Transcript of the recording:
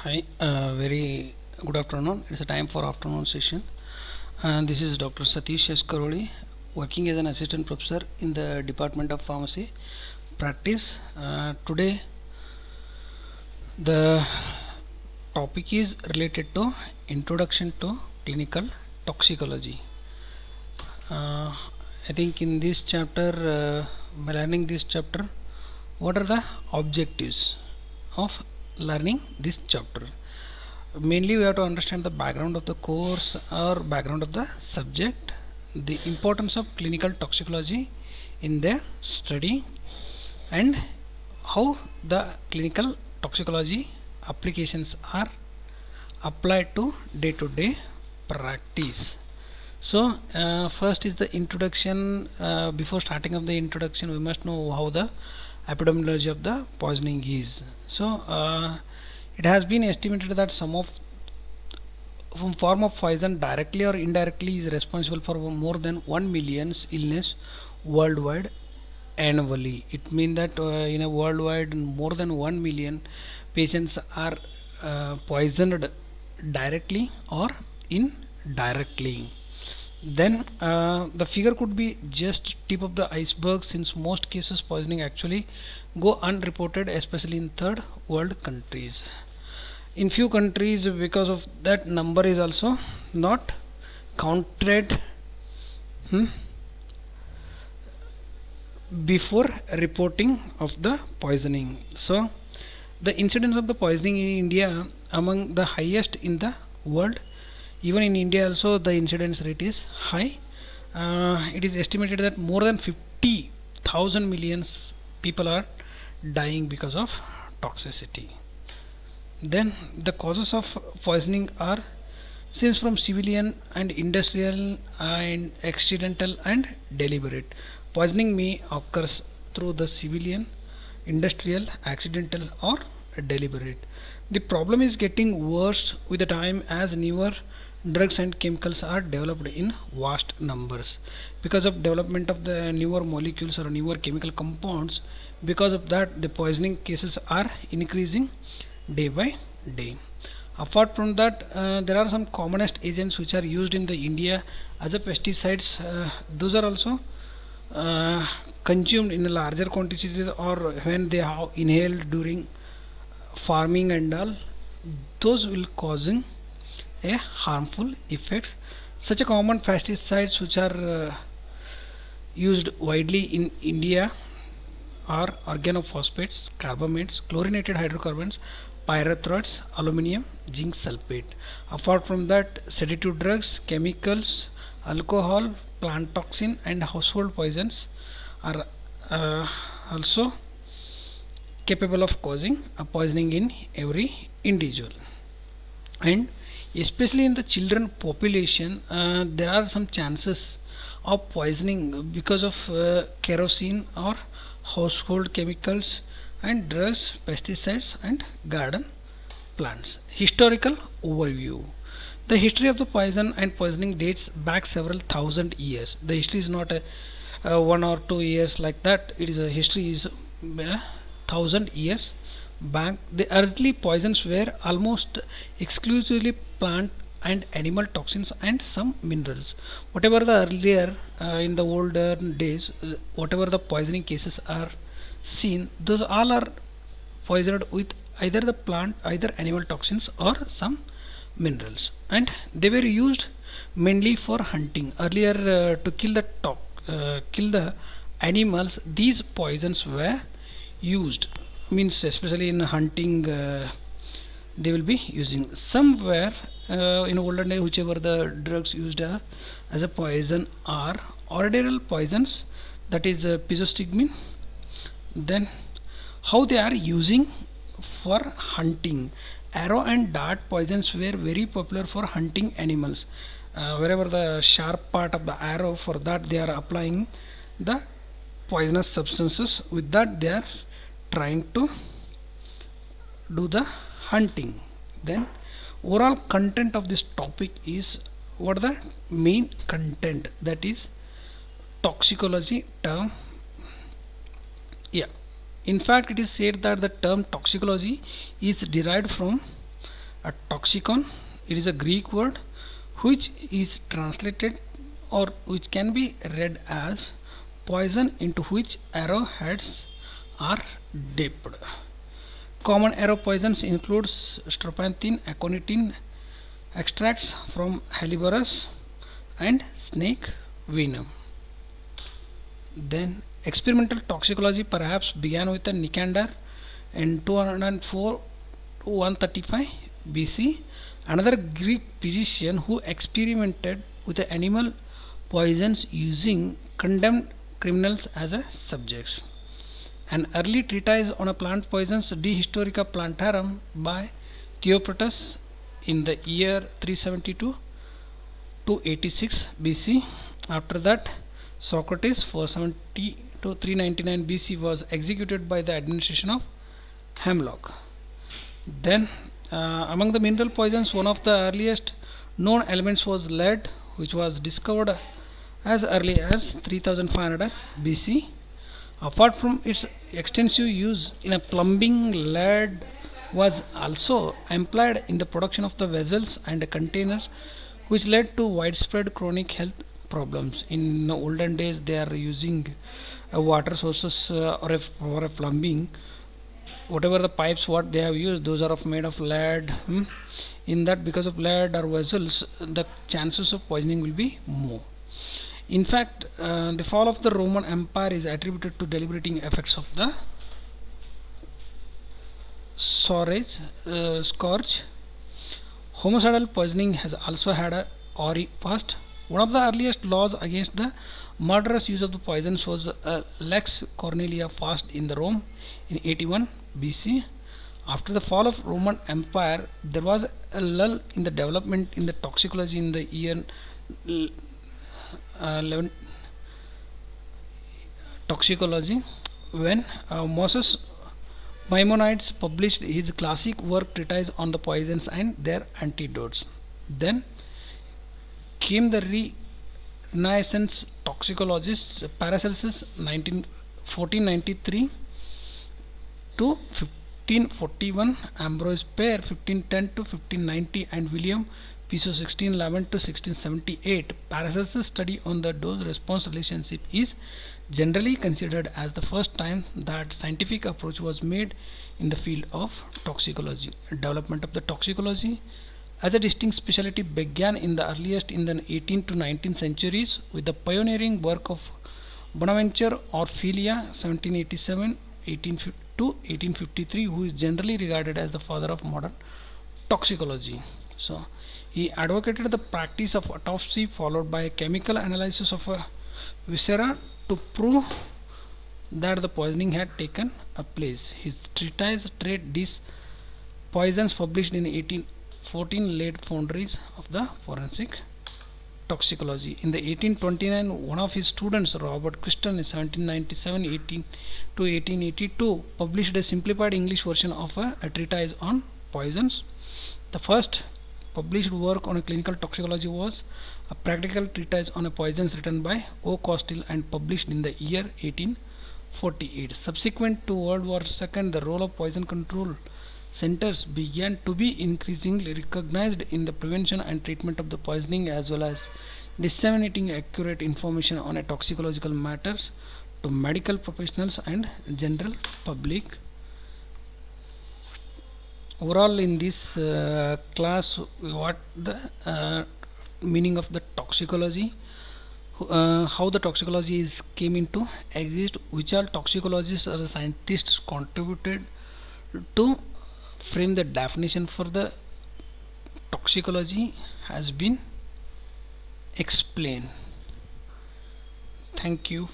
Hi, very good afternoon. It's a time for afternoon session. And this is Dr. Satish S. Karoli, working as an assistant professor in the Department of Pharmacy Practice. Today, the topic is related to Introduction to Clinical Toxicology. I think in this chapter, by learning this chapter, what are the objectives of learning this chapter? Mainly we have to understand the background of the course or background of the subject, the importance of clinical toxicology in their study, and how the clinical toxicology applications are applied to day-to-day practice. So first is the introduction. Before starting of the introduction, we must know how the epidemiology of the poisoning is. So it has been estimated that some form of poison directly or indirectly is responsible for more than 1 million illness worldwide annually. It means that in a worldwide more than 1 million patients are poisoned directly or indirectly. Then the figure could be just tip of the iceberg, since most cases poisoning actually go unreported, especially in third world countries. In few countries, because of that, number is also not counted before reporting of the poisoning. So the incidence of the poisoning in India among the highest in the world. Even in India also the incidence rate is high. It is estimated that more than 50,000 millions people are dying because of toxicity. Then the causes of poisoning are since from civilian and industrial and accidental and deliberate. Poisoning may occur through the civilian, industrial, accidental or deliberate. The problem is getting worse with the time as newer drugs and chemicals are developed in vast numbers. Because of development of the newer molecules or newer chemical compounds, because of that the poisoning cases are increasing day by day. Apart from that, there are some commonest agents which are used in the India as a pesticides. Those are also uh, consumed in a larger quantities, or when they have inhaled during farming and all, those will causing a harmful effect. Such a common pesticides which are used widely in India are organophosphates, carbamates, chlorinated hydrocarbons, pyrethroids, aluminium, zinc sulfate. Apart from that, sedative drugs, chemicals, alcohol, plant toxin, and household poisons are also capable of causing a poisoning in every individual. And especially in the children population, there are some chances of poisoning because of kerosene or household chemicals and drugs, pesticides and garden plants. Historical overview. The history of the poison and poisoning dates back several thousand years. The history is not a 1 or 2 years like that. It is a history is 1,000 years back. The earthly poisons were almost exclusively plant and animal toxins and some minerals. Whatever the earlier in the older days, whatever the poisoning cases are seen, those all are poisoned with either the plant, either animal toxins or some minerals, and they were used mainly for hunting. Earlier, to kill the animals, these poisons were used. Means especially in hunting, they will be using somewhere in olden day. Whichever the drugs used as a poison are ordinary poisons, that is pizostigmine. Then how they are using for hunting. Arrow and dart poisons were very popular for hunting animals. Wherever the sharp part of the arrow, for that they are applying the poisonous substances. With that they are trying to do the hunting. Then overall content of this topic is, what the main content, that is toxicology term. Yeah, in fact it is said that the term toxicology is derived from A toxicon, it is a Greek word which is translated or which can be read as poison into which arrowheads are dipped. Common arrow poisons includes strophanthin, aconitin extracts from Helleborus and snake venom. Then experimental toxicology perhaps began with a Nicander in 204 to 135 BC, another Greek physician who experimented with the animal poisons using condemned criminals as a subjects. An early treatise on a plant poisons, De Historica Plantarum, by Theophratus in the year 372 to 86 BC. After that, Socrates 470 to 399 BC was executed by the administration of Hemlock. Then, among the mineral poisons, one of the earliest known elements was lead, which was discovered as early as 3500 BC. Apart from its extensive use in a plumbing, lead was also employed in the production of the vessels and containers, which led to widespread chronic health problems. In olden days, they are using water sources for a plumbing. Whatever the pipes what they have used, those are made of lead. In that, because of lead or vessels, the chances of poisoning will be more. In fact, the fall of the Roman Empire is attributed to deliberating effects of the scourge. Homicidal poisoning has also had a first. One of the earliest laws against the murderous use of the poisons was Lex Cornelia Fast in the Rome in 81 BC. After the fall of Roman Empire, there was a lull in the development in the toxicology in the year 11 toxicology when Moses Maimonides published his classic work treatise on the poisons and their antidotes. Then came the Renaissance toxicologists Paracelsus 1493 to 1541, Ambrose Pare 1510 to 1590, and William Piso 1611 to 1678. Paracelsus' study on the dose-response relationship is generally considered as the first time that scientific approach was made in the field of toxicology. Development of the toxicology as a distinct specialty began in the earliest in the 18th to 19th centuries with the pioneering work of Bonaventure Orfila 1787 to 1853, who is generally regarded as the father of modern toxicology. So he advocated the practice of autopsy followed by a chemical analysis of a viscera to prove that the poisoning had taken place. His treatise Trade Dis Poisons, published in 1814, laid foundations of the forensic toxicology. In the 1829, one of his students, Robert Christian, in 1797 to 1882, published a simplified English version of a treatise on poisons. The first published work on a clinical toxicology was a practical treatise on poisons written by O. Costil and published in the year 1848. Subsequent to World War II, the role of poison control centers began to be increasingly recognized in the prevention and treatment of the poisoning, as well as disseminating accurate information on toxicological matters to medical professionals and general public. Overall, in this class, what the meaning of the toxicology, how the toxicology came into exist, which all toxicologists or the scientists contributed to frame the definition for the toxicology has been explained. Thank you.